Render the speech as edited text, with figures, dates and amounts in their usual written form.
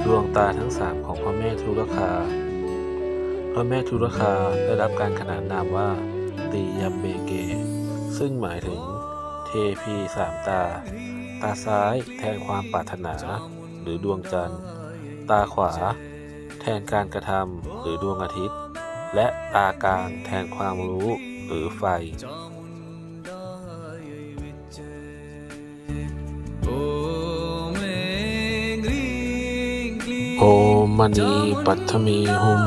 ดวงตาทั้งสามของพระแม่ทุรคาพระแม่ทุรคาได้รับการขนานนามว่าตียัมเบเกซึ่งหมายถึงเทพีสามตาตาซ้ายแทนความปรารถนาหรือดวงจันทร์ตาขวาแทนการกระทำหรือดวงอาทิตย์และตากลางแทนความรู้หรือไฟโอมมณีปัทมีหุม